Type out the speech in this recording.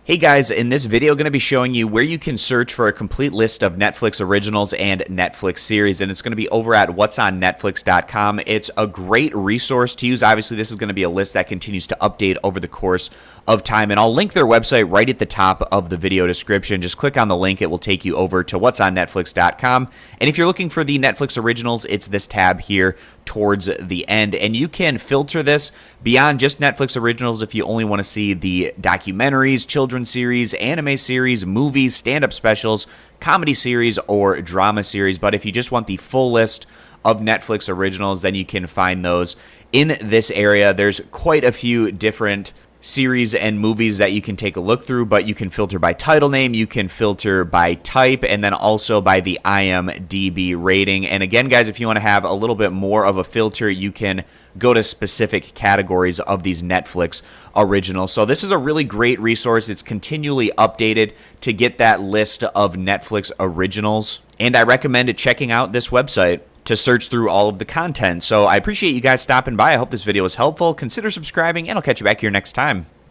Hey guys, in this video, I'm going to be showing you where you can search for a complete list of Netflix originals and Netflix series, and it's going to be over at whatsonnetflix.com. It's a great resource to use. Obviously, this is going to be a list that continues to update over the course of time, and I'll link their website right at the top of the video description. Just click on the link. It will take you over to whatsonnetflix.com, and if you're looking for the Netflix originals, it's this tab here towards the end, and you can filter this beyond just Netflix originals if you only want to see the documentaries, children's series, anime series, movies, stand-up specials, comedy series, or drama series. But if you just want the full list of Netflix originals, then you can find those in this area. There's quite a few different series and movies that you can take a look through, but you can filter by title name, you can filter by type, and then also by the IMDb rating. And again, guys, if you want to have a little bit more of a filter, you can go to specific categories of these Netflix originals. So this is a really great resource. It's continually updated to get that list of Netflix originals, and I recommend checking out this website to search through all of the content. So I appreciate you guys stopping by. I hope this video was helpful. Consider subscribing, and I'll catch you back here next time.